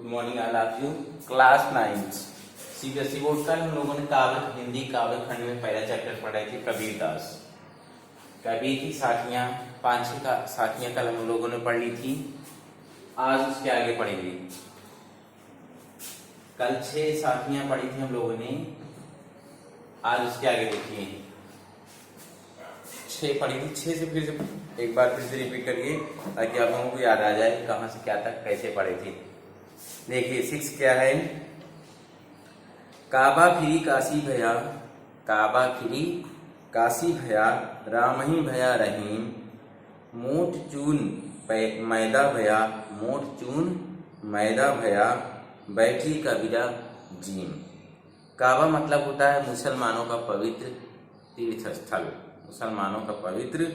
Good morning all of you. Class 9 CBSE board का हम लोगों ने काव्य हिंदी काव्य खंड में पहला चैप्टर पढ़ाई थी कबीरदास। कबीर की साखियां 5 साखियां कल हम लोगों ने पढ़ ली थी। आज उसके आगे पढ़ेंगे। कल 6 साखियां पढ़ी थी हम लोगों ने, आज उसके आगे देखिए 6 पढ़ी थी। 6 से फिर से एक बार फिर से रिपीट करिए ताकि आप लोगों को याद आ जाए कहां से क्या तक कैसे पढ़े थे। देखिए 6 क्या है। काबा फिरी काशी भया, काबा फिरी काशी भया, राम ही भया रहीम, मोट चून मैदा भया, मोट चून मैदा भया, बैठी कबीरा जीम। काबा मतलब होता है मुसलमानों का पवित्र तीर्थ स्थल, मुसलमानों का पवित्र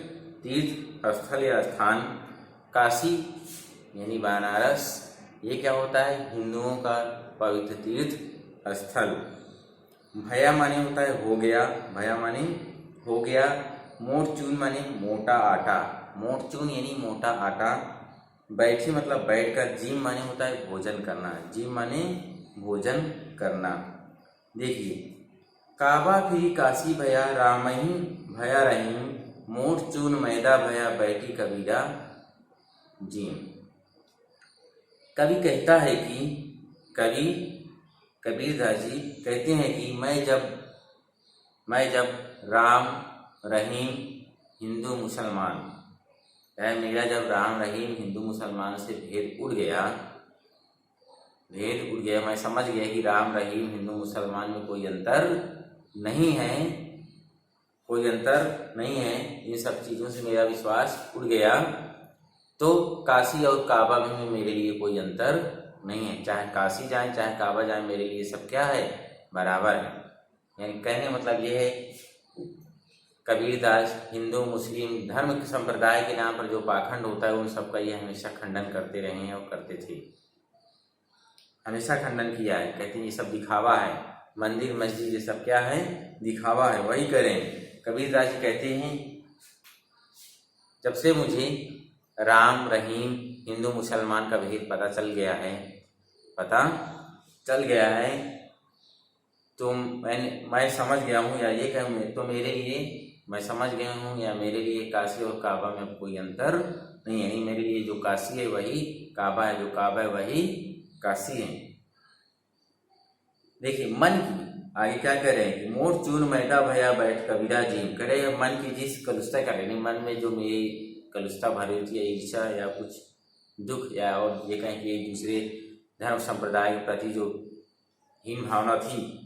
तीर्थ स्थल या स्थान। काशी यानी बनारस, ये क्या होता है हिंदुओं का पवित्र तीर्थ स्थल। भया माने होता है हो गया, भया माने हो गया। मोट चून माने मोटा आटा, मोट चून यानी मोटा आटा। बैठी मतलब बैठकर। जीम माने होता है भोजन करना, जीम माने भोजन करना। देखिए काबा फिरी काशी भया, राम ही भया रहीम, मोट चून मैदा भया, बैठी कबीरा जीम। कवि कहता है कि कवि कबीरदास जी कहते हैं कि मैं जब राम रहीम हिंदू मुसलमान मेरा जब राम रहीम हिंदू मुसलमान से भेद उड़ गया, मैं समझ गया कि राम रहीम हिंदू मुसलमान में कोई अंतर नहीं है, कोई अंतर नहीं है, इन सब चीज़ों से मेरा विश्वास उड़ गया, तो काशी और काबा में मेरे लिए कोई अंतर नहीं है। चाहे काशी जाए चाहे काबा जाए, मेरे लिए सब क्या है बराबर है। यानी कहने मतलब ये है कबीरदास हिंदू मुस्लिम धर्म के संप्रदाय के नाम पर जो पाखंड होता है उन सब का ये हमेशा खंडन करते रहे हैं और करते थे, हमेशा खंडन किया है। कहते हैं ये सब दिखावा है, मंदिर मस्जिद ये सब क्या है दिखावा है, वही करें। कबीरदास जी कहते हैं जब से मुझे राम रहीम हिंदू मुसलमान का भेद पता चल गया है, तो मैं समझ गया हूँ, या ये कहूँ तो मेरे लिए मैं समझ गया हूँ या मेरे लिए काशी और काबा में कोई अंतर नहीं है। मेरे लिए जो काशी है वही काबा है, जो काबा है वही काशी है। देखिए मन की आगे क्या कह रहे हैं कि मोट चून मैदा भया, बैठ कबीरा जीम। करे मन की जिस कलुषता कर रहे, मन में जो मेरी कलुषता भरी होती है, ईर्ष्या या कुछ दुख, या और ये कहें कि एक दूसरे धर्म संप्रदाय के प्रति जो हीन भावना थी,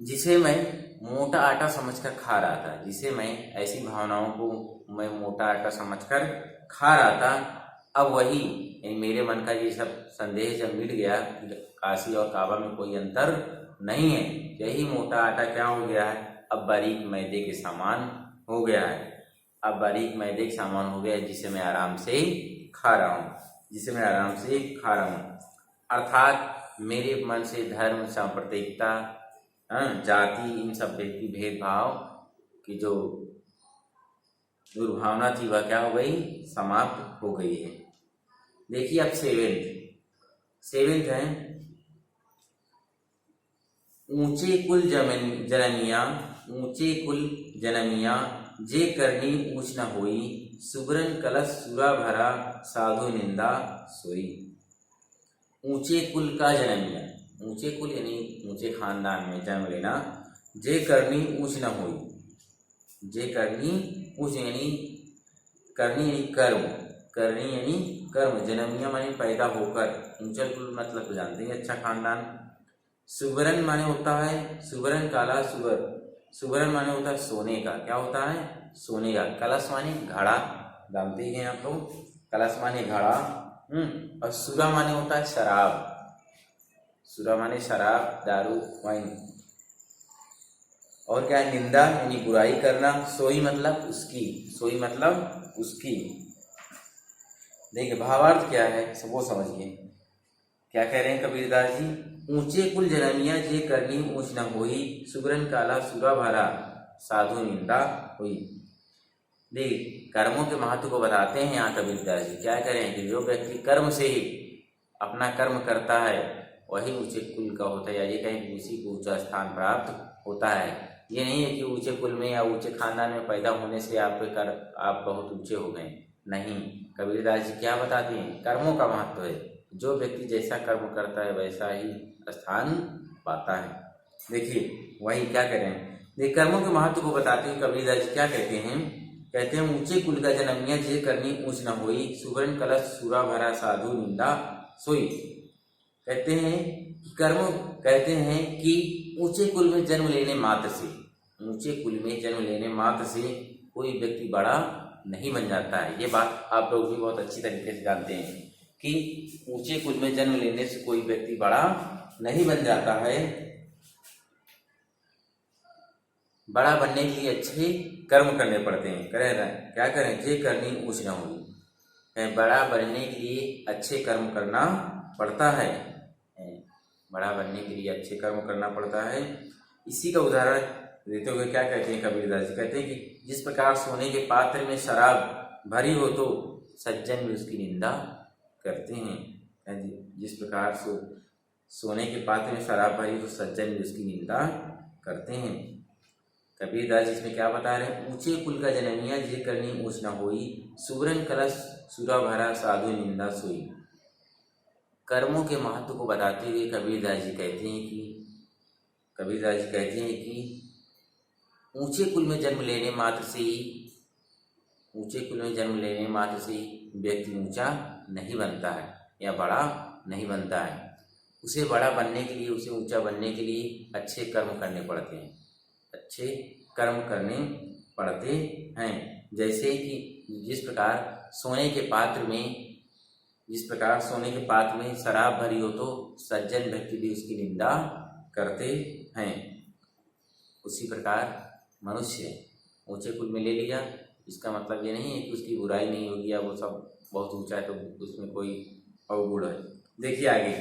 जिसे मैं मोटा आटा समझकर खा रहा था, जिसे मैं ऐसी भावनाओं को मैं मोटा आटा समझकर खा रहा था, अब वही मेरे मन का ये सब संदेह जब मिट गया काशी और काबा में कोई अंतर नहीं है, यही मोटा आटा क्या हो गया है अब बारीक मैदे के समान हो गया है, अब बारीक मैदे के सामान हो गया है, जिसे मैं आराम से खा रहा हूँ, अर्थात मेरे मन से धर्म सांप्रदायिकता जाति इन सब की भेदभाव की जो दुर्भावना थी वह क्या हो गई समाप्त हो गई है। देखिए अब सेवेंथ है। ऊंचे कुल जनमिया, जे करनी ऊंच न होई, सुबरन कलश सुरा भरा, साधु निंदा सोई। ऊंचे कुल का जन्मिया, ऊंचे कुल यानी ऊंचे खानदान में जन्म लेना। जे करनी ऊंच न होई, जे करनी ऊंच यानी करनी यानी कर्म, करनी यानी कर्म, जन्मिया माने पैदा होकर, ऊंचा कुल मतलब तो जानते हैं अच्छा खानदान। सुबरन माने होता है सुबरन काला, सुबरन माने होता है सोने का, क्या होता है सोने का। कलश माने घड़ा, जानते ही हैं आप लोग, कलश माने घड़ा। और सुरा माने होता है शराब, सुरा माने शराब दारू वाइन। और क्या है निंदा यानी बुराई करना, सोई मतलब उसकी, देखिए भावार्थ क्या है वो समझिए। क्या कह रहे हैं कबीरदास जी, ऊंचे कुल जनमिया, जे करनी ऊंच न होई, सुगरन काला सुरा भरा, साधु निंदा हुई। देख कर्मों के महत्व को बताते हैं यहाँ कबीरदास जी। क्या करें कि जो व्यक्ति कर्म से ही अपना कर्म करता है वही ऊंचे कुल का होता है, या ये कहीं कि उसी को ऊंचा स्थान प्राप्त होता है। ये नहीं है कि ऊंचे कुल में या ऊंचे खानदान में पैदा होने से आप बहुत ऊंचे हो गए, नहीं। कबीरदास जी क्या बताते हैं, कर्मों का महत्व है। जो व्यक्ति जैसा कर्म करता है वैसा ही स्थान पाता है। देखिए वही क्या करें, देखिए कर्मों के महत्व को बताते हुए कबीरदास जी क्या कहते हैं ऊंचे कुल का जन्मिया जे करनी ऊंच न होई, सुवर्ण कलश सूरा भरा साधु निंदा सोई। कहते हैं कि ऊंचे कुल में जन्म लेने मात्र से कोई व्यक्ति बड़ा नहीं बन जाता है। ये बात आप लोग भी बहुत अच्छी तरीके से जानते हैं कि ऊंचे कुल में जन्म लेने से कोई व्यक्ति बड़ा नहीं बन जाता है। बड़ा बनने के लिए अच्छे कर्म करने पड़ते हैं। क्या करें, जे करनी ऊंच न होई। बड़ा बनने के लिए अच्छे कर्म करना पड़ता है। बड़ा बनने के लिए अच्छे कर्म करना पड़ता है। इसी का उदाहरण देते हुए क्या कहते हैं कबीरदास जी, कहते हैं कि जिस प्रकार सोने के पात्र में शराब भरी हो तो सज्जन भी उसकी निंदा करते हैं। जिस प्रकार सोने के पात्र में शराब भरी तो सज्जन भी उसकी निंदा करते हैं। कबीरदास जी इसमें क्या बता रहे हैं, ऊंचे कुल का जन्मिया जे करनी ऊंच न होई, सुवर्ण कलश सूरा भरा साधु निंदा सोई। कर्मों के महत्व को बताते हुए कबीरदास जी कहते हैं कि ऊंचे कुल में जन्म लेने मात्र से ही व्यक्ति ऊंचा नहीं बनता है या बड़ा नहीं बनता है। उसे बड़ा बनने के लिए, उसे ऊंचा बनने के लिए अच्छे कर्म करने पड़ते हैं। जैसे कि जिस प्रकार सोने के पात्र में शराब भरी हो तो सज्जन व्यक्ति भी उसकी निंदा करते हैं, उसी प्रकार मनुष्य ऊंचे कुल में ले लिया, इसका मतलब ये नहीं है कि उसकी बुराई नहीं होगी या वो सब बहुत ऊंचा है तो उसमें कोई अवगुण है। देखिए आगे,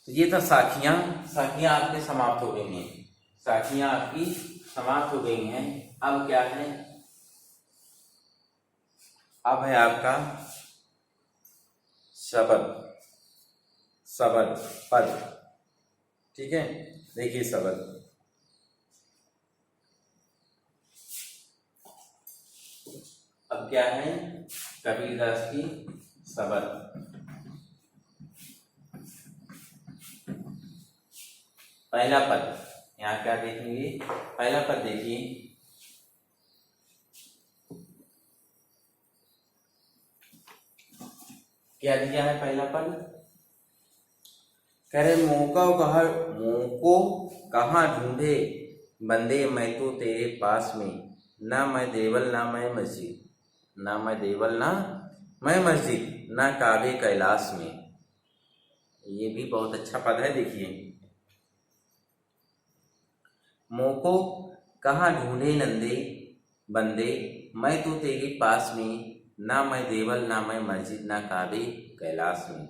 तो ये था साखियां आपके समाप्त हो गई हैं। अब क्या है, अब है आपका शब्द पद। ठीक है, देखिए शब्द, अब क्या है कबीरदास की शब्द। पहला पद यहाँ क्या देखेंगे, पहला पद देखिए, क्या दिया है पहला पद, कह रहे मोको कहाँ ढूंढे बंदे मैं तो तेरे पास में, ना मैं देवल ना मैं मस्जिद ना काबे कैलाश में। ये भी बहुत अच्छा पद है। देखिए, मोको कहाँ ढूंढे नंदे बंदे मैं तो तेरे पास में, ना मैं देवल ना मैं मस्जिद ना काबे कैलाश में।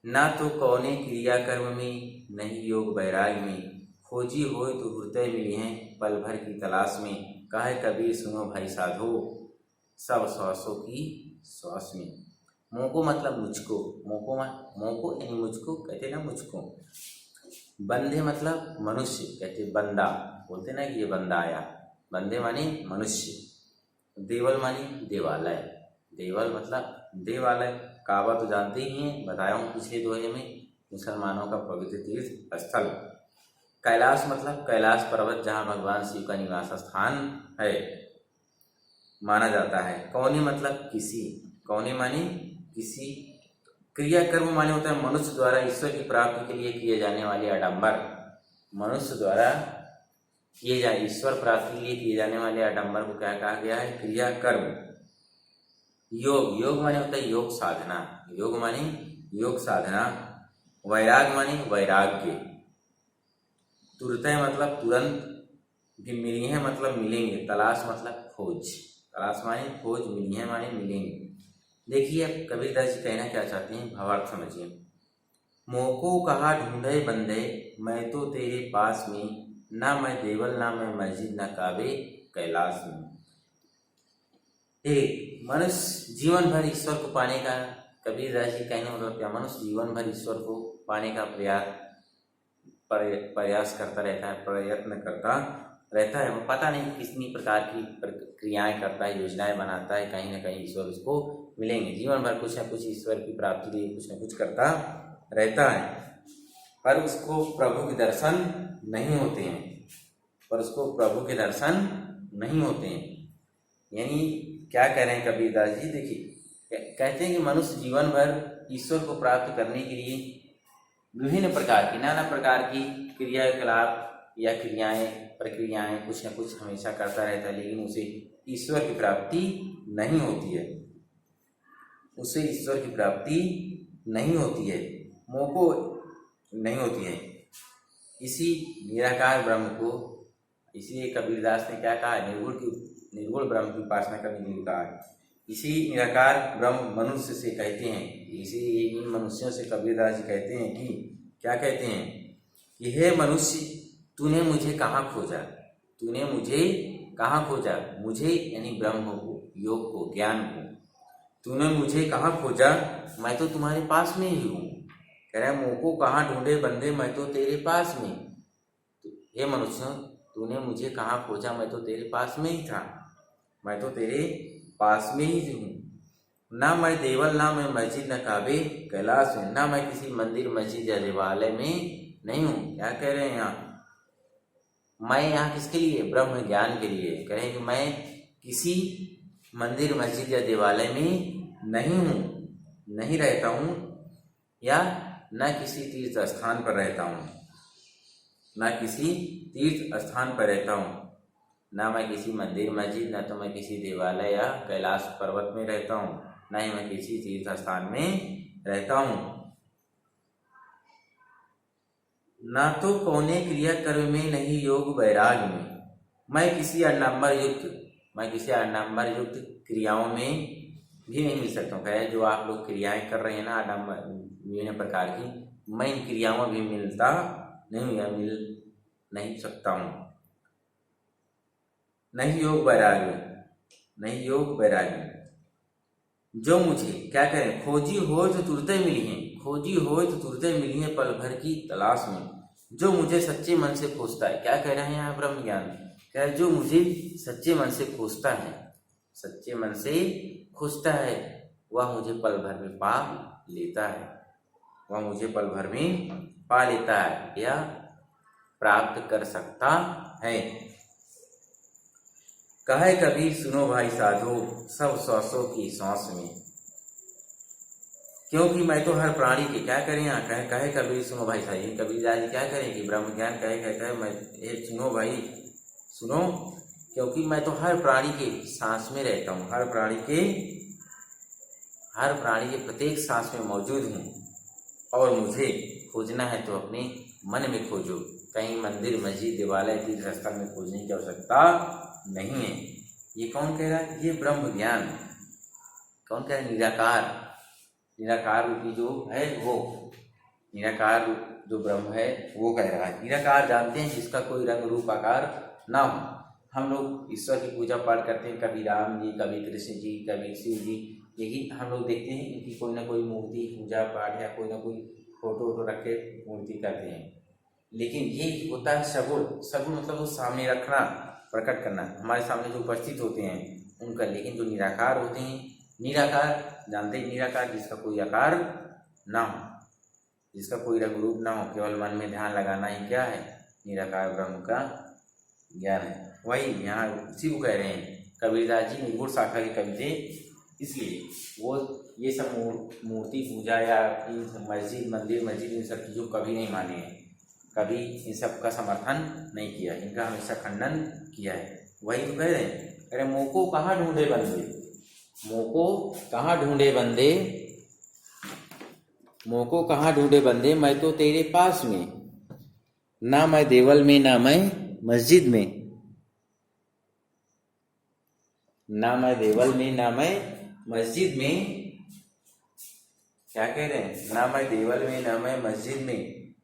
ना तो कौने क्रिया कर्म में नहीं योग वैराग में, खोजी होए तो हृदय मिली हैं पल भर की तलाश में। कहे कबीर सुनो भाई साधो सब श्वासों की श्वास में। मोको मतलब मुझको, मोको यानी मुझको, कहते ना मुझको। बंदे मतलब मनुष्य, कहते बंदा, बोलते ना कि ये बंदा आया। बंदे माने मनुष्य, देवल माने देवालय, देवल मतलब देवालय। काबा तो जानते ही हैं, बताया हूँ पिछले दोहे में, मुसलमानों का पवित्र तीर्थ स्थल। कैलाश मतलब कैलाश पर्वत, जहाँ भगवान शिव का निवास स्थान है माना जाता है। कौने मतलब किसी, कौने माने किसी। क्रिया कर्म माने होता है मनुष्य द्वारा ईश्वर की प्राप्ति के लिए किए जाने वाले आडंबर, मनुष्य द्वारा ईश्वर प्राप्ति के लिए किए जाने वाले आडंबर को क्या कहा गया है, क्रिया कर्म। योग माने होता है योग साधना, वैराग माने वैराग्य, तुरते मतलब तुरंत, मिली है मतलब मिलेंगे, तलाश मतलब खोज, तलाश माने खोज, मिली है माने मिलेंगे। देखिए अब कबीरदास जी कहना क्या चाहते हैं, भावार्थ समझिए। मोको कहा ढूंढे बंदे मैं तो तेरे पास में, ना मैं देवल ना मैं मस्जिद ना काबे कैलाश में। एक मनुष्य जीवन भर ईश्वर को पाने का कबीरदास जी कहने मतलब क्या, मनुष्य जीवन भर ईश्वर को पाने का प्रयास करता रहता है, प्रयत्न करता रहता है। वो पता नहीं कितनी प्रकार की क्रियाएं करता है, योजनाएं बनाता है, कहीं ना कहीं ईश्वर उसको मिलेंगे। जीवन भर कुछ ना कुछ ईश्वर की प्राप्ति के लिए कुछ ना कुछ करता रहता है, पर उसको प्रभु के दर्शन नहीं होते हैं, पर उसको प्रभु के दर्शन नहीं होते हैं। यानी क्या कह रहे हैं कबीरदास जी, देखिए कहते हैं कि मनुष्य जीवन भर ईश्वर को प्राप्त करने के लिए विभिन्न प्रकार की, नाना प्रकार की क्रियाकलाप या क्रियाएं प्रक्रियाएं कुछ न कुछ हमेशा करता रहता है, लेकिन उसे ईश्वर की प्राप्ति नहीं होती है, उसे ईश्वर की प्राप्ति नहीं होती है, मोको नहीं होती है। इसी निराकार ब्रह्म को, इसलिए कबीरदास ने क्या कहा, निर्गुण ब्रह्म की उपासना करने के लिए कहा। इसी निराकार ब्रह्म मनुष्य से कहते हैं, इसीलिए इन मनुष्यों से कबीरदास जी कहते हैं कि क्या कहते हैं कि हे मनुष्य, तूने मुझे कहाँ खोजा, तूने मुझे कहाँ खोजा, मुझे यानी ब्रह्म को, योग को, ज्ञान को, तूने मुझे कहाँ खोजा, मैं तो तुम्हारे पास में ही हूँ। कह रहे मुँह को कहाँ ढूंढे बंदे, मैं तो तेरे पास में। हे मनुष्य, तूने मुझे कहाँ खोजा, मैं तो तेरे पास में ही था, मैं तो तेरे पास में ही हूँ। ना मैं देवल, ना मैं मस्जिद, न काबे कैलाश में, ना मैं किसी मंदिर मस्जिद या देवालय में नहीं हूँ। क्या कह रहे हैं यहाँ, मैं यहाँ किसके लिए, ब्रह्म ज्ञान के लिए। कह रहे हैं कि मैं किसी मंदिर मस्जिद या देवालय में नहीं हूँ, नहीं रहता हूँ, या न किसी तीर्थ स्थान पर रहता हूँ, न किसी तीर्थ स्थान पर रहता हूँ, ना मैं किसी मंदिर मस्जिद, न तो मैं किसी देवालय या कैलाश पर्वत में रहता हूँ, ना ही मैं किसी तीर्थ स्थान में रहता हूँ। ना तो कौने क्रिया कर्म में, नहीं योग वैराग में, मैं किसी अडंबर युक्त क्रियाओं में भी नहीं मिल सकता हूँ। कहे जो आप लोग क्रियाएं कर रहे हैं ना अडंबर विभिन्न प्रकार की, मैं इन क्रियाओं में भी मिलता नहीं या मिल नहीं सकता हूँ। नहीं योग वैराग्य, नहीं योग वैराग्य, जो मुझे क्या करें, खोजी हो तो तुरते मिली हैं, खोजी हो तो तुरते मिली हैं पल भर की तलाश में, जो मुझे सच्चे मन से खोजता है। क्या कह रहे हैं यहाँ ब्रह्म ज्ञान, क्या है, जो मुझे सच्चे मन से खोजता है, सच्चे मन से खोजता है, वह मुझे पल भर में पा लेता है, वह मुझे पल भर में पा लेता है या प्राप्त कर सकता है। कहे कबीर सुनो भाई साधो, सब श्वासों की सांस में, क्योंकि मैं तो हर प्राणी के, क्या करें यहाँ, कहे कबीर सुनो भाई साधो, कबीरदास जी क्या करें कि ब्रह्म ज्ञान कहे मैं सुनो भाई सुनो, क्योंकि मैं तो हर प्राणी के सांस में रहता हूँ, हर प्राणी के प्रत्येक सांस में मौजूद हूँ, और मुझे खोजना है तो अपने मन में खोजो, कहीं मंदिर मस्जिद देवालय तीर्थ स्थल में खोजने की आवश्यकता नहीं है। ये कौन कह रहा है, ये ब्रह्म ज्ञान कौन कह रहा है, निराकार रूपी जो है वो, निराकार जो ब्रह्म है वो कह रहा है। निराकार जानते हैं जिसका कोई रंग रूप आकार ना हो। हम लोग ईश्वर की पूजा पाठ करते हैं, कभी राम जी, कभी कृष्ण जी, कभी शिव जी, यही हम लोग देखते हैं कि कोई ना कोई मूर्ति पूजा पाठ या कोई ना कोई फोटो रख के मूर्ति करते हैं, लेकिन ये होता है सगुण मतलब वो सामने रखना, प्रकट करना, हमारे सामने जो उपस्थित होते हैं उनका। लेकिन जो निराकार होते हैं, निराकार जानते हैं, निराकार जिसका कोई आकार ना हो, जिसका कोई रंग रूप ना हो, केवल मन में ध्यान लगाना ही क्या है, निराकार ब्रह्म का ज्ञान है। वही यहाँ उसी को कह रहे हैं कबीरदास जी, निर्गुण शाखा के कवि थे, इसलिए वो ये सब मूर्ति पूजा या मस्जिद मंदिर मस्जिद इन सब चीज़ों कभी नहीं माने हैं, कभी इन सब का समर्थन नहीं किया, इनका हमेशा खंडन किया है। वही तो कह रहे हैं, अरे मुँह को कहाँ ढूंढे बंदे, मुँह को कहाँ ढूंढे बंदे, मुँह को कहाँ ढूंढे बंदे, मैं तो तेरे पास में, ना मैं देवल में, ना मैं मस्जिद में, ना मैं देवल में, ना मैं मस्जिद में। क्या कह रहे हैं, ना मैं देवल में, ना मैं मस्जिद में,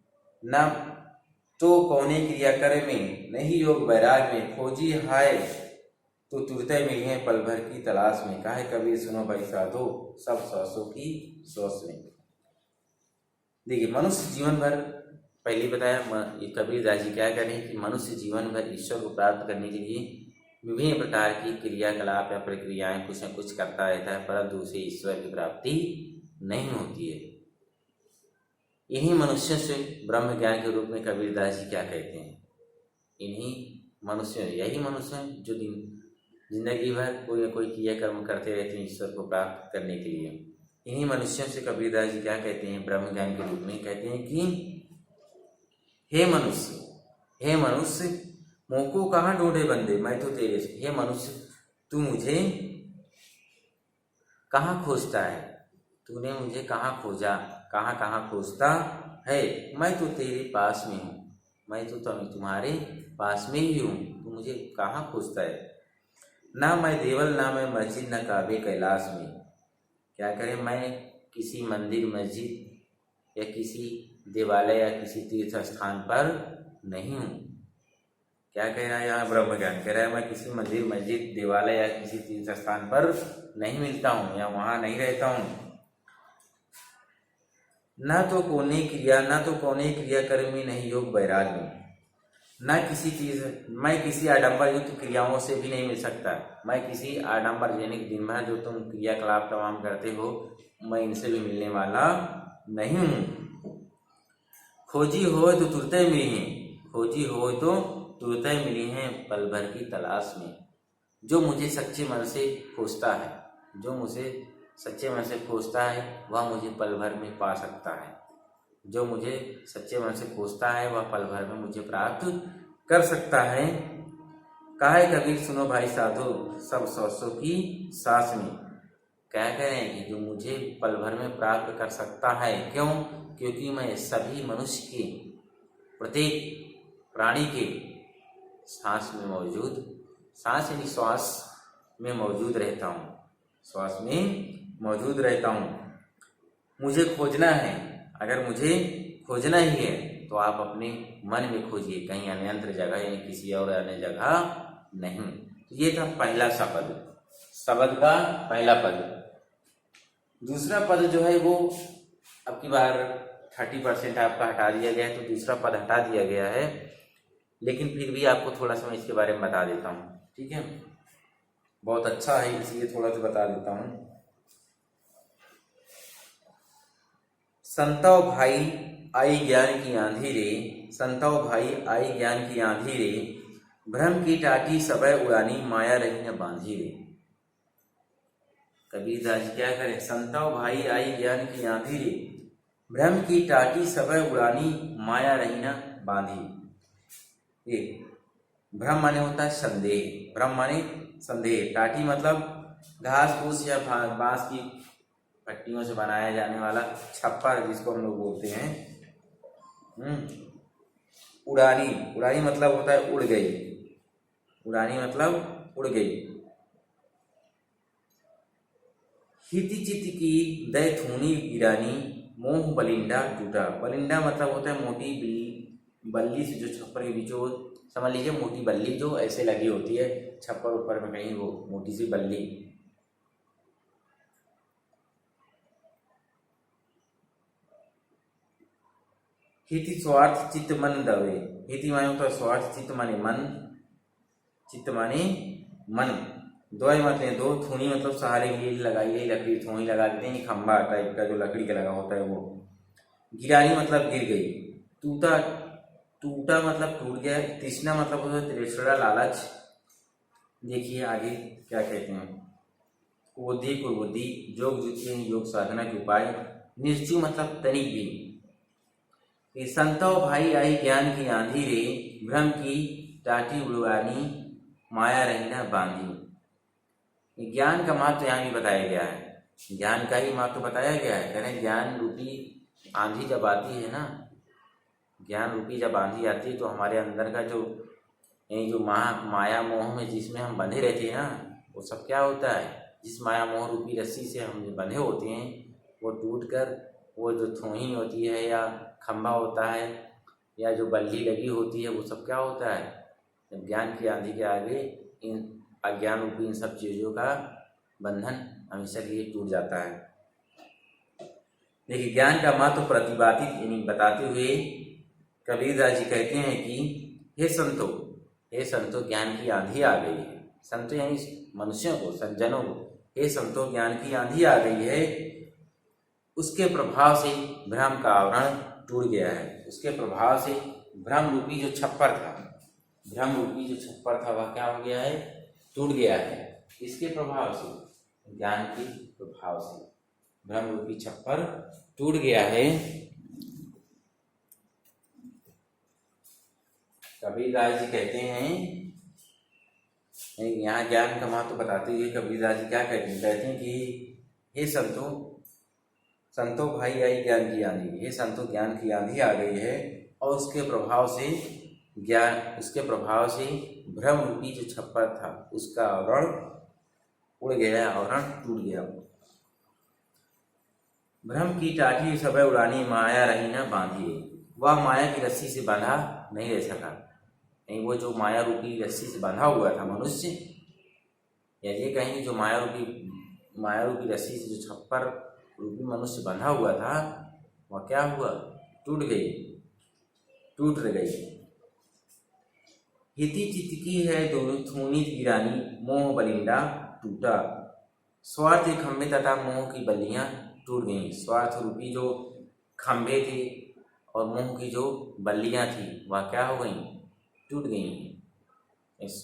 ना तो कौने क्रिया करे में, नहीं योग वैराग में, खोजी हाय तो तुरते मिली हैं पल भर की तलाश में। काहे कबीर सुनो भाई साधो सब सौसों की सोच में। देखिए मनुष्य जीवन भर पहले बताया ये कबीरदास जी क्या करें कि मनुष्य जीवन भर ईश्वर को प्राप्त करने के लिए विभिन्न प्रकार की क्रियाकलाप या प्रक्रियाएं कुछ न कुछ करता रहता है, परंतु उसे ईश्वर की प्राप्ति नहीं होती है। इन्हीं मनुष्यों से ब्रह्म ज्ञान के रूप में कबीरदास जी क्या कहते हैं, इन्हीं मनुष्यों, यही मनुष्य हैं जो जिंदगी भर कोई न कोई क्रिया कर्म करते रहते हैं ईश्वर को प्राप्त करने के लिए। इन्हीं मनुष्यों से कबीरदास जी क्या कहते हैं ब्रह्म ज्ञान के रूप में, कहते हैं कि हे मनुष्य मोको कहाँ ढूंढे बंदे मैं तो तेरे से। हे मनुष्य तू मुझे कहाँ खोजता है, तूने मुझे कहाँ खोजा, कहाँ कहाँ खोजता है। मैं तो तेरे पास में हूँ, मैं तो तुम्हारे पास में ही हूँ, तू मुझे कहाँ खोजता है। ना मैं देवल ना मैं मस्जिद न काबे कैलाश में। क्या करें, मैं किसी मंदिर मस्जिद या किसी देवालय या किसी तीर्थ स्थान पर नहीं हूँ। क्या कह रहा है यहाँ ब्रह्म ज्ञान, कह रहा है मैं किसी मंदिर मस्जिद देवालय या किसी तीर्थ स्थान पर नहीं मिलता हूँ या वहाँ नहीं रहता हूँ। ना तो कोने क्रिया कर्मी नहीं योग वैराग्य। न किसी चीज मैं किसी आडंबर युक्त क्रियाओं से भी नहीं मिल सकता। मैं किसी आडंबर जनिक दिन भर जो तुम क्रियाकलाप तमाम करते हो मैं इनसे भी मिलने वाला नहीं हूँ। खोजी हो तो तुरते मिली हैं, खोजी हो तो तुरते मिली हैं पल भर की तलाश में। जो मुझे सच्चे मन से खोजता है, जो मुझे सच्चे मन से खोजता है वह मुझे पल भर में पा सकता है। जो मुझे सच्चे मन से खोजता है वह पल भर में मुझे प्राप्त कर सकता है। काहे कबीर सुनो भाई साधो सब सौसों की सांस में। क्या करें कि जो मुझे पल भर में प्राप्त कर सकता है, क्यों? क्योंकि मैं सभी मनुष्य के प्रत्येक प्राणी के सांस में मौजूद, सांस यानी श्वास में मौजूद रहता हूँ, श्वास में मौजूद रहता हूँ। मुझे खोजना है, अगर मुझे खोजना ही है तो आप अपने मन में खोजिए, कहीं अन्यंत्र जगह यानी किसी और अन्य जगह नहीं। तो ये था पहला शब्द, शब्द का पहला पद। दूसरा पद जो है वो अब की बार 30% आपका हटा दिया गया है, तो दूसरा पद हटा दिया गया है, लेकिन फिर भी आपको थोड़ा सा मैं इसके बारे में बता देता हूँ। ठीक है, बहुत अच्छा है इसलिए थोड़ा सा बता देता हूँ। संतव भाई आई ज्ञान की आंधी रे, संतव भाई आई ज्ञान की आंधी रे, भ्रम की टाटी सबय उड़ानी माया रही न बांधी रे। कबीरदास क्या करें, संतव भाई आई ज्ञान की आंधी रे, भ्रम की टाटी सबय उड़ानी माया रही न बांधी। ये भ्रम माने होता है संदेह, भ्रम माने संदेह, टाटी मतलब घास फूस या बांस की पट्टियों से बनाया जाने वाला छप्पर जिसको हम लोग बोलते हैं। उड़ानी, उड़ानी मतलब होता है उड़ गई, उड़ानी मतलब उड़ गई। हिति चित की दैथुनी गिरानी, मोह बलिंडा टूटा। बलिंडा मतलब होता है मोटी बल्ली से जो छप्पर के बीचों, समझ लीजिए मोटी बल्ली जो ऐसे लगी होती है छप्पर ऊपर में कहीं, वो मोटी सी बल्ली। हिति स्वार्थ चित्त मन दवे, हिति माने होता है स्वार्थ, चित्त माने मन, चित्त माने मन, द्वय मतलब दो, थूनी मतलब सहारे के लिए लगाई गई लकड़ी, थूनी लगा देते हैं, खंबा टाइप का जो लकड़ी का लगा होता है वो। गिरानी मतलब गिर गई, टूटा, टूटा मतलब टूट गया, तृष्णा मतलब होता है तृष्णा लालच। देखिए आगे क्या कहते हैं, कुबुद्धि कुबुद्धि, योग जुति योग साधना के उपाय, निर्चु मतलब तनिक भी। संतव भाई आई ज्ञान की आंधी रे, भ्रम की टाटी उड़वानी माया रहना बांधी। ज्ञान का महत्व यहाँ भी बताया गया है, ज्ञान का ही महत्व बताया गया है। कह रहे ज्ञान रूपी आंधी जब आती है ना, ज्ञान रूपी जब आंधी आती है तो हमारे अंदर का जो माया मोह में जिसमें हम बंधे रहते हैं ना, वो सब क्या होता है, जिस माया मोह रूपी रस्सी से हम बंधे होते हैं वो टूट कर वो जो थोही होती है या खंभा होता है या जो बल्ली लगी होती है वो सब क्या होता है, जब ज्ञान की आंधी के आगे इन अज्ञान रूपी इन सब चीज़ों का बंधन हमेशा के लिए टूट जाता है। देखिए, ज्ञान का महत्व प्रतिपादित यानी बताते हुए कबीरदास जी कहते हैं कि हे संतो ज्ञान की आंधी आ गई है। संतो यानी मनुष्यों को, सज्जनों को, हे संतो ज्ञान की आंधी आ गई है। उसके प्रभाव से भ्रम का आवरण टूट गया है। उसके प्रभाव से भ्रम रूपी जो छप्पर था वह क्या हो गया है, टूट गया है। इसके प्रभाव से, ज्ञान के प्रभाव से भ्रम रूपी छप्पर टूट गया है। कबीरदास जी कहते हैं, यहाँ ज्ञान का महत्व बताते हुए कबीरदास जी क्या कहते हैं कि हे संतो भाई आई ज्ञान की आंधी। हे संतो ज्ञान की आंधी आ गई है और उसके प्रभाव से भ्रम रूपी जो छप्पर था उसका आवरण उड़ गया, आवरण टूट गया। भ्रम की टाटी सबे उड़ानी माया रही न बांधी। वह माया की रस्सी से बांधा नहीं रह सका। नहीं, वो जो माया रूपी रस्सी से बांधा हुआ था मनुष्य, या ये कहेंगे जो माया रूपी रस्सी से जो छप्पर रूपी मनुष्य बंधा हुआ था वह क्या हुआ, टूट गई। हिति चितकी है थूनी गिरानी, मोह बलिंडा टूटा। स्वार्थ के खंभे तथा मोह की बल्लियां टूट गईं। स्वार्थ रूपी जो खंभे थे और मोह की जो बल्लियां थी वह क्या हो गईं, टूट गईं। इस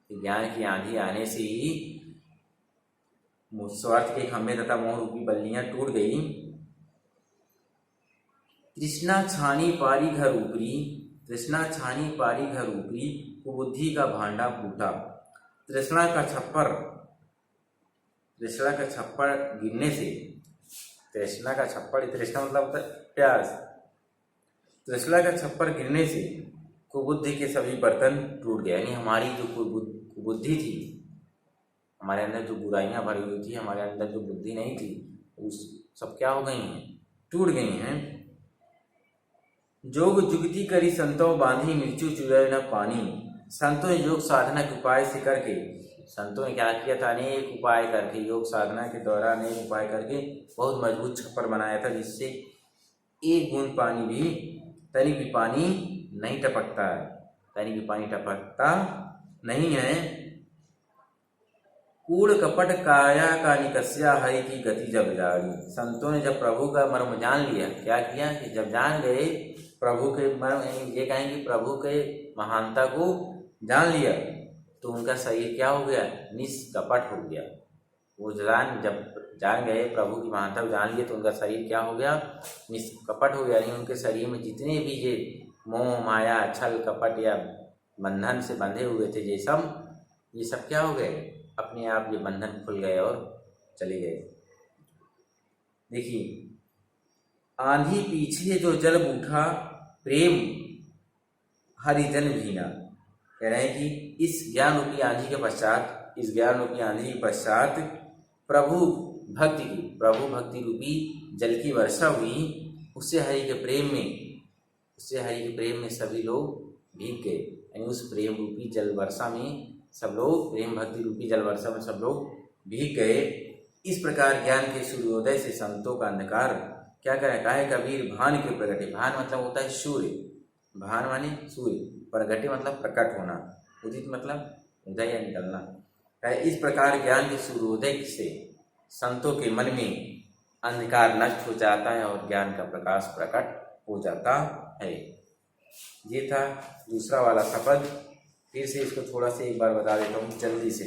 ज्ञान की आंधी आने से ही स्वार्थ के खंभे तथा मोह रूपी बल्लियां टूट गई। तृष्णा छानी पारी घर ऊपरी, कुबुद्धि का भांडा फूटा। तृष्णा का छप्पर गिरने से, तृष्णा मतलब प्यास। तृष्णा का छप्पर गिरने से कुबुद्धि के सभी बर्तन टूट गए। यानी हमारी जो कुबुद्धि थी, हमारे अंदर जो बुराइयां भरी हुई थी, हमारे अंदर जो बुद्धि नहीं थी, उस सब क्या हो गई हैं, टूट गई हैं। जोग जुगती करी संतों बांधी, मृत्यु चुराए न पानी। संतों ने योग साधना के उपाय से करके, संतों ने क्या किया था, अनेक उपाय करके, योग साधना के द्वारा अनेक उपाय करके बहुत मजबूत छप्पर बनाया था, जिससे एक बूंद पानी भी, तनी भी पानी नहीं टपकता है, तनी भी पानी टपकता नहीं है। कूड़ कपट काया का निकस्या हरि की गति जब जागी। संतों ने जब प्रभु का मर्म जान लिया, क्या किया कि जब जान गए प्रभु के मर्म, ये कहेंगे प्रभु के महानता को जान लिया, तो उनका शरीर क्या हो गया, निष्कपट हो गया। वो जब जान गए प्रभु की महानता को जान लिए तो उनका शरीर क्या हो गया, निष्कपट हो गया। यानी उनके शरीर में जितने भी ये मोह माया छल कपट या बंधन से बंधे हुए थे ये सब क्या हो गए, अपने आप ये बंधन खुल गए और चले गए। देखिए, आंधी पीछे जो जल बूठा, प्रेम हरिजन भीना। कह रहे हैं कि इस ज्ञान रूपी आंधी के पश्चात प्रभु भक्ति रूपी जल की वर्षा हुई। उससे हरि के प्रेम में सभी लोग भीग गए। यानी उस प्रेम रूपी जल वर्षा में सब लोग, प्रेम भक्ति रूपी जल वर्षा में सब लोग भीग गए। इस प्रकार ज्ञान के सूर्योदय से संतों का अंधकार क्या कहे कबीर, भान के प्रगटे। भान मतलब होता है सूर्य, भान माने सूर्य, प्रगटे मतलब प्रकट होना, उदित मतलब उदय या निकलना। इस प्रकार ज्ञान के सूर्योदय से संतों के मन में अंधकार नष्ट हो जाता है और ज्ञान का प्रकाश प्रकट हो जाता है। ये था दूसरा वाला शब्द। फिर से इसको थोड़ा सा एक बार बता देता हूँ जल्दी से।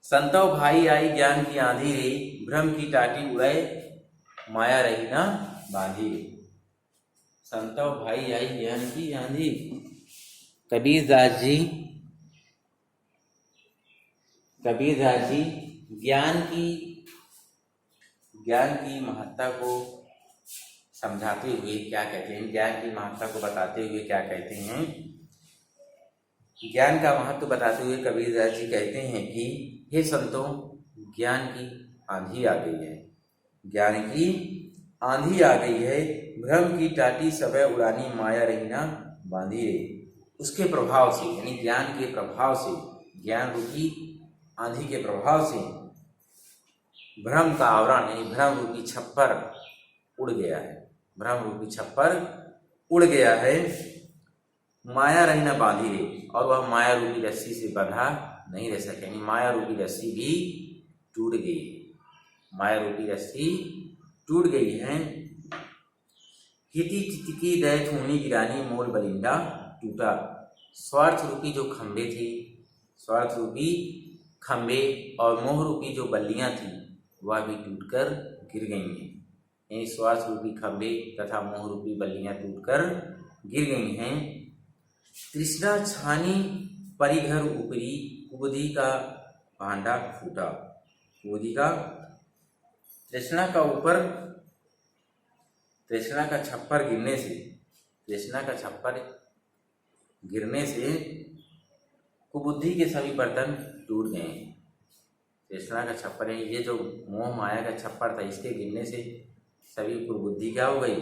संतो भाई आई ज्ञान की आंधी रे, भ्रम की टाटी उड़ाए माया रही ना बांधी। संतो भाई आई ज्ञान की आंधी। कबीरदास जी ज्ञान की महत्ता को समझाते हुए क्या कहते हैं, ज्ञान की महत्ता को बताते हुए क्या कहते हैं, ज्ञान का महत्व बताते हुए कबीरदास जी कहते हैं कि हे संतों, ज्ञान की आंधी आ गई है, ज्ञान की आंधी आ गई है। भ्रम की टाटी सबे उड़ानी माया रही ना बांधी रे। उसके प्रभाव से, यानी ज्ञान के प्रभाव से ज्ञान रूपी आंधी के प्रभाव से भ्रम का आवरण यानी भ्रम रूपी छप्पर उड़ गया है। भ्रम रूपी छप्पर उड़ गया है। माया रही न बांधी रे, और वह माया रूपी रस्सी से बंधा नहीं रह सके, यानी माया रूपी रस्सी भी टूट गई। माया रूपी रस्सी टूट गई है। हिति चितकी दैत होनी गिरानी मोल बलिंदा टूटा। स्वार्थ रूपी जो खंभे थे, स्वार्थ रूपी खंभे और मोह रूपी जो बल्लियां थी वह भी टूटकर गिर गई हैं। यानी स्वार्थ रूपी खंभे तथा मोह रूपी बल्लियां टूटकर गिर गई हैं। तृष्णा छानी परिघर ऊपरी, कुबुद्धि का भांडा फूटा। कुबुद्धि का तृष्णा का ऊपर, तृष्णा का छप्पर गिरने से, तृष्णा का छप्पर गिरने से कुबुद्धि के सभी बर्तन टूट गए। तृष्णा का छप्पर है, ये जो मोह माया का छप्पर था, इसके गिरने से सभी कुबुद्धि क्या हो गई,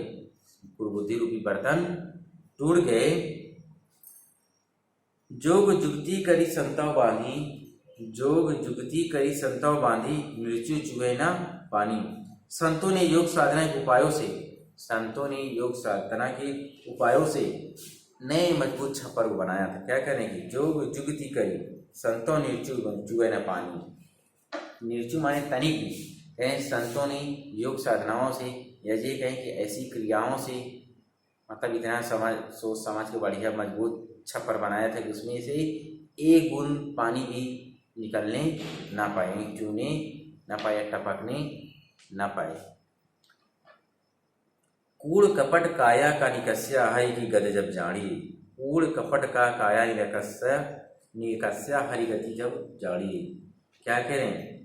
कुबुद्धि रूपी बर्तन टूट गए। जोग जुगती करी संतव बांधी, जोग जुगती करी संतव बांधी, मृत्यु चुहे न पानी। संतों ने योग साधना के उपायों से, संतों ने योग साधना के उपायों से नए मजबूत छप्पर को बनाया था। क्या करेंगे, जोग जुगती करी संतों निर्चु चुहे न पानी। निर्चु माने तनिक, कहें संतों ने योग साधनाओं से, या ये कहें कि ऐसी क्रियाओं से, मतलब इतना सोच समझ के बढ़िया मजबूत छप्पर बनाया था कि उसमें से एक बूंद पानी भी निकलने ना पाए, चूने ना पाए, टपकने ना पाए। कूड़ कपट काया का निकस्या है कि गद जब जाड़ी। कूड़ कपट का काया निकस्या हरि गति जब जाड़ी। क्या कह रहे हैं,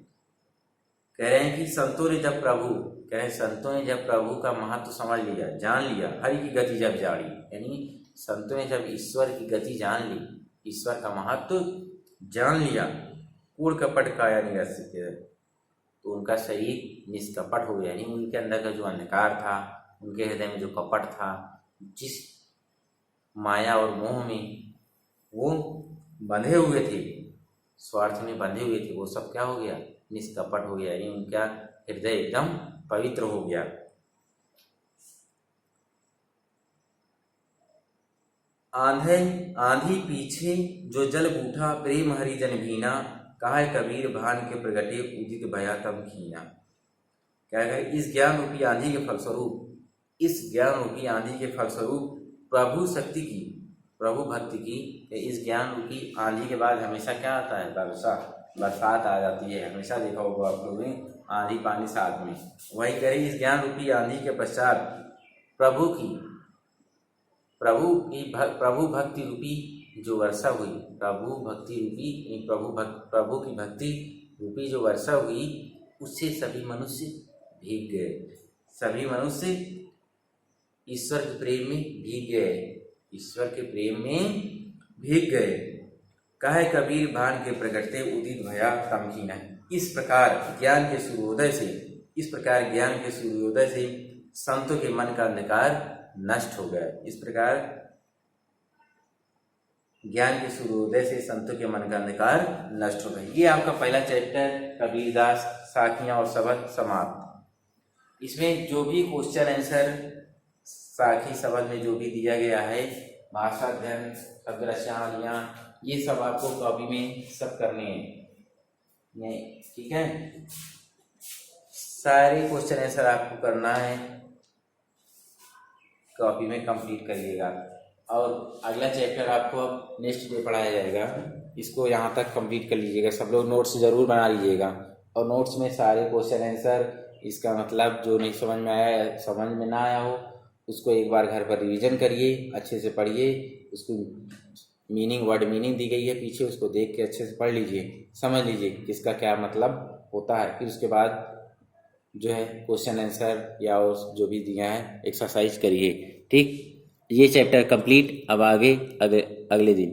कह रहे हैं कि संतों ने जब प्रभु, कह रहे हैं संतों ने जब प्रभु का महत्व समझ लिया, जान लिया, हरि की गति जब जाड़ी, यानी संतों ने जब ईश्वर की गति जान ली, ईश्वर का महत्व जान लिया, कूड़ कपट काया निकस्या, तो उनका शरीर निष्कपट हो गया। यानी उनके अंदर का जो अंधकार था, उनके हृदय में जो कपट था, जिस माया और मोह में वो बंधे हुए थे, स्वार्थ में बंधे हुए थे, वो सब क्या हो गया, निष्कपट हो गया। यानी उनका हृदय एकदम पवित्र हो गया। आंधी पीछे जो जल बूठा, प्रेम हरि जन भीना, कहा कबीर भान के प्रगटे, उदित भया तम खीना। क्या कहे, इस ज्ञान रूपी आंधी के फलस्वरूप, इस ज्ञान रूपी आंधी के फलस्वरूप प्रभु शक्ति की, प्रभु भक्ति की, इस ज्ञान रूपी आंधी के बाद हमेशा क्या आता है, वर्षा, बरसात आ जाती है। हमेशा देखा होगा आप लोगों ने, आंधी पानी साथ में। वही करें, इस ज्ञान रूपी आंधी के पश्चात प्रभु भक्ति रूपी जो वर्षा हुई, प्रभु भक्ति रूपी प्रभु की भक्ति रूपी जो वर्षा हुई, उससे सभी मनुष्य भीग गए। सभी मनुष्य ईश्वर के प्रेम में भीग गए, ईश्वर के प्रेम में भीग गए। कहे कबीर भान के प्रगटते, उदित भया तम खीना। इस प्रकार ज्ञान के सूर्योदय से, इस प्रकार ज्ञान के सूर्योदय से संतों के मन का अंधकार नष्ट हो गया। इस प्रकार ज्ञान के सूर्योदय से संतों के मन का अंधकार नष्ट हो गया। ये आपका पहला चैप्टर कबीरदास साखियां और शब्द समाप्त। इसमें जो भी क्वेश्चन आंसर साखी शब्द में जो भी दिया गया है, भाषा अध्ययन, शब्द रचनावलियां, ये सब आपको कॉपी में सब करने हैं, ठीक है। सारे क्वेश्चन आंसर आपको करना है, कॉपी में कंप्लीट करिएगा। और अगला चैप्टर आपको अब नेक्स्ट डे पढ़ाया जाएगा, इसको यहाँ तक कंप्लीट कर लीजिएगा। सब लोग नोट्स ज़रूर बना लीजिएगा, और नोट्स में सारे क्वेश्चन आंसर, इसका मतलब जो नहीं समझ में आया, समझ में ना आया हो, उसको एक बार घर पर रिवीजन करिए, अच्छे से पढ़िए। उसको मीनिंग, वर्ड मीनिंग दी गई है पीछे, उसको देख के अच्छे से पढ़ लीजिए, समझ लीजिए किसका क्या मतलब होता है। फिर उसके बाद जो है क्वेश्चन आंसर या जो भी दिया है एक्सरसाइज करिए, ठीक। ये चैप्टर कंप्लीट। अब आगे अगले दिन।